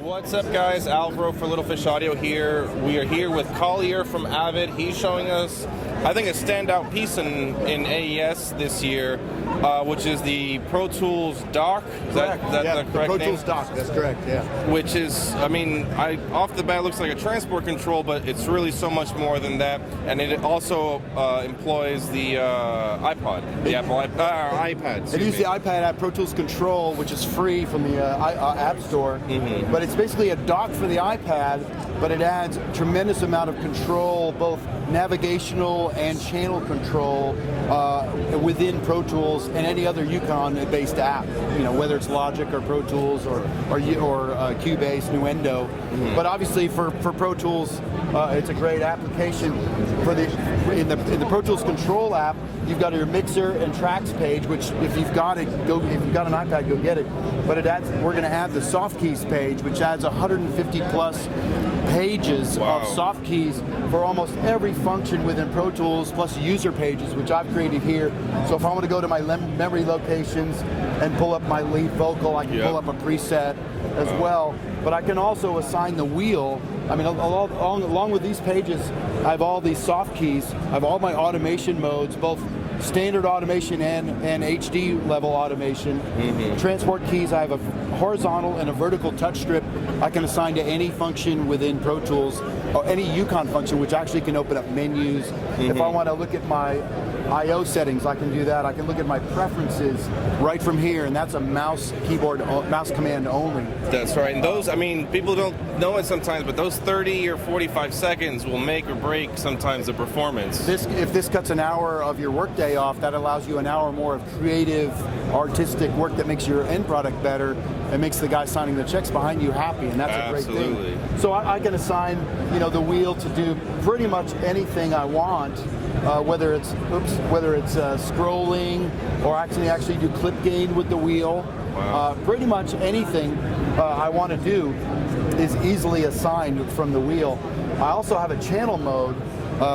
What's up, guys? Alvaro for Little Fish Audio here. We are here with Collier from Avid. He's showing us, I think, a standout piece in AES this year, which is the Pro Tools dock. Is that the correct Pro name? Tools dock, that's correct, yeah. Which is, I mean, off the bat looks like a transport control, but it's really so much more than that. And it also employs the iPod, the Apple iPad. It uses the iPad app Pro Tools Control, which is free from the App Store. Mm-hmm. But it's basically a dock for the iPad, but it adds a tremendous amount of control, both navigational and channel control within Pro Tools and any other Yukon-based app. You know, whether it's Logic or Pro Tools or Cubase, Nuendo. Mm-hmm. But obviously for Pro Tools, it's a great application for in the Pro Tools Control app. You've got your mixer and tracks page, which if you've got it, if you've got an iPad, go get it. But we're going to add the soft keys page, which adds 150 plus pages of soft keys for almost every function within Pro Tools, plus user pages, which I've created here. So if I want to go to my memory locations and pull up my lead vocal, I can pull up a preset as well. But I can also assign the wheel. I mean, along with these pages, I have all these soft keys. I have all my automation modes, both standard automation and HD level automation. Mm-hmm. Transport keys, I have a horizontal and a vertical touch strip I can assign to any function within Pro Tools, or any Yukon function, which actually can open up menus. Mm-hmm. If I want to look at my I/O settings, I can do that. I can look at my preferences right from here, and that's a mouse command only. That's right. And those, I mean, people don't know it sometimes, but those 30 or 45 seconds will make or break sometimes the performance. If this cuts an hour of your workday off, that allows you an hour more of creative, artistic work that makes your end product better and makes the guy signing the checks behind you happy, and that's a great thing. So I can assign, the wheel to do pretty much anything I want. Whether it's scrolling or actually do clip gain with the wheel. Wow. Pretty much anything I want to do is easily assigned from the wheel. I also have a channel mode,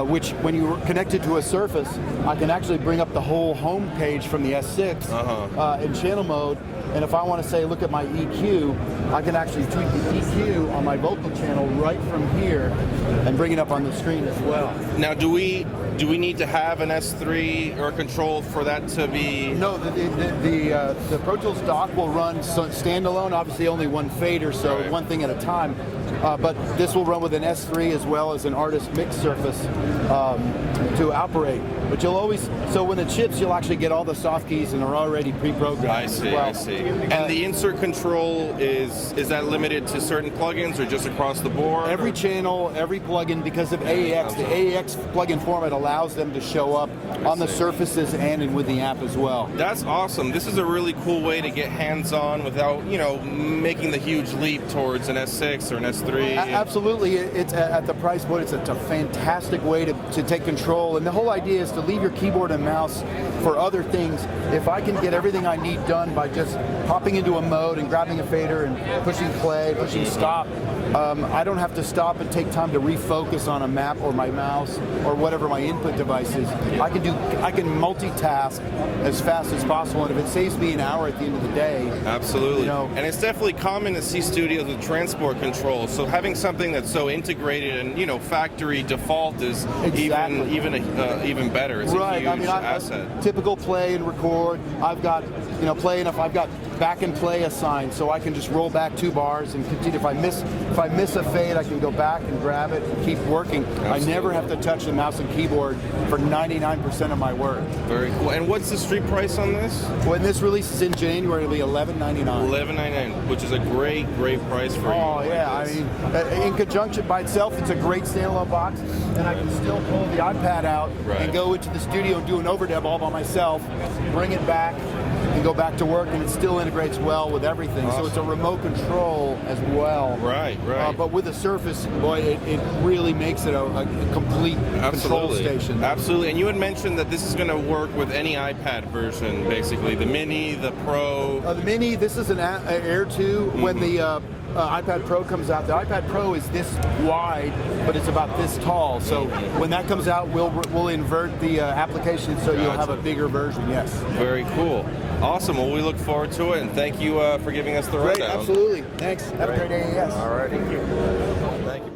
which when you're connected to a Surface, I can actually bring up the whole home page from the S6 in channel mode. And if I want to say, look at my EQ, I can actually tweak the EQ on my vocal channel right from here and bring it up on the screen as well. Now, do we need to have an S3 or control for that to be? No, the Pro Tools dock will run standalone, obviously only one fader, so one thing at a time. But this will run with an S3 as well as an artist mix surface to operate. But you'll always, so when it ships, you'll actually get all the soft keys and they're already pre-programmed. I see. And the insert control, is that limited to certain plugins or just across the board? Every channel, every plugin, because of AEX, the AEX plugin format allows them to show up on the surfaces and with the app as well. That's awesome. This is a really cool way to get hands-on without, making the huge leap towards an S6 or an S3. Absolutely. It's at the price point, it's a fantastic way to take control. And the whole idea is to leave your keyboard and mouse for other things. If I can get everything I need done by just hopping into a mode and grabbing a fader and pushing play, pushing stop, I don't have to stop and take time to refocus on a map or my mouse or whatever my input device is. I can multitask as fast as possible, and if it saves me an hour at the end of the day. Absolutely. And it's definitely common to see studios with transport control. So having something that's so integrated and factory default is even better. It's a huge asset. Typical play and record. I've got play enough. I've got back and play assigned, so I can just roll back 2 bars and continue. If I miss a fade, I can go back and grab it and keep working. Absolutely. I never have to touch the mouse and keyboard for 99% of my work. Very cool. And what's the street price on this? When this releases in January, it'll be $11.99. $11.99, which is a great price for you. Oh yeah, I mean, in conjunction by itself, it's a great standalone box, and I can still pull the iPad out and go into the studio and do an overdub all by myself, bring it back, and go back to work, and it still integrates well with everything. Awesome. So it's a remote control as well. Right. But with a Surface, boy, it really makes it a complete control station. Absolutely. And you had mentioned that this is going to work with any iPad version, basically. The Mini, the Pro. The Mini, this is an Air 2. Mm-hmm. iPad Pro comes out, the iPad Pro is this wide, but it's about this tall. So when that comes out, we'll invert the application so you'll have a bigger version. Yes. Very cool. Awesome. Well, we look forward to it, and thank you for giving us the rundown. Great. Absolutely. Thanks. Have a great AES. All right. Thank you.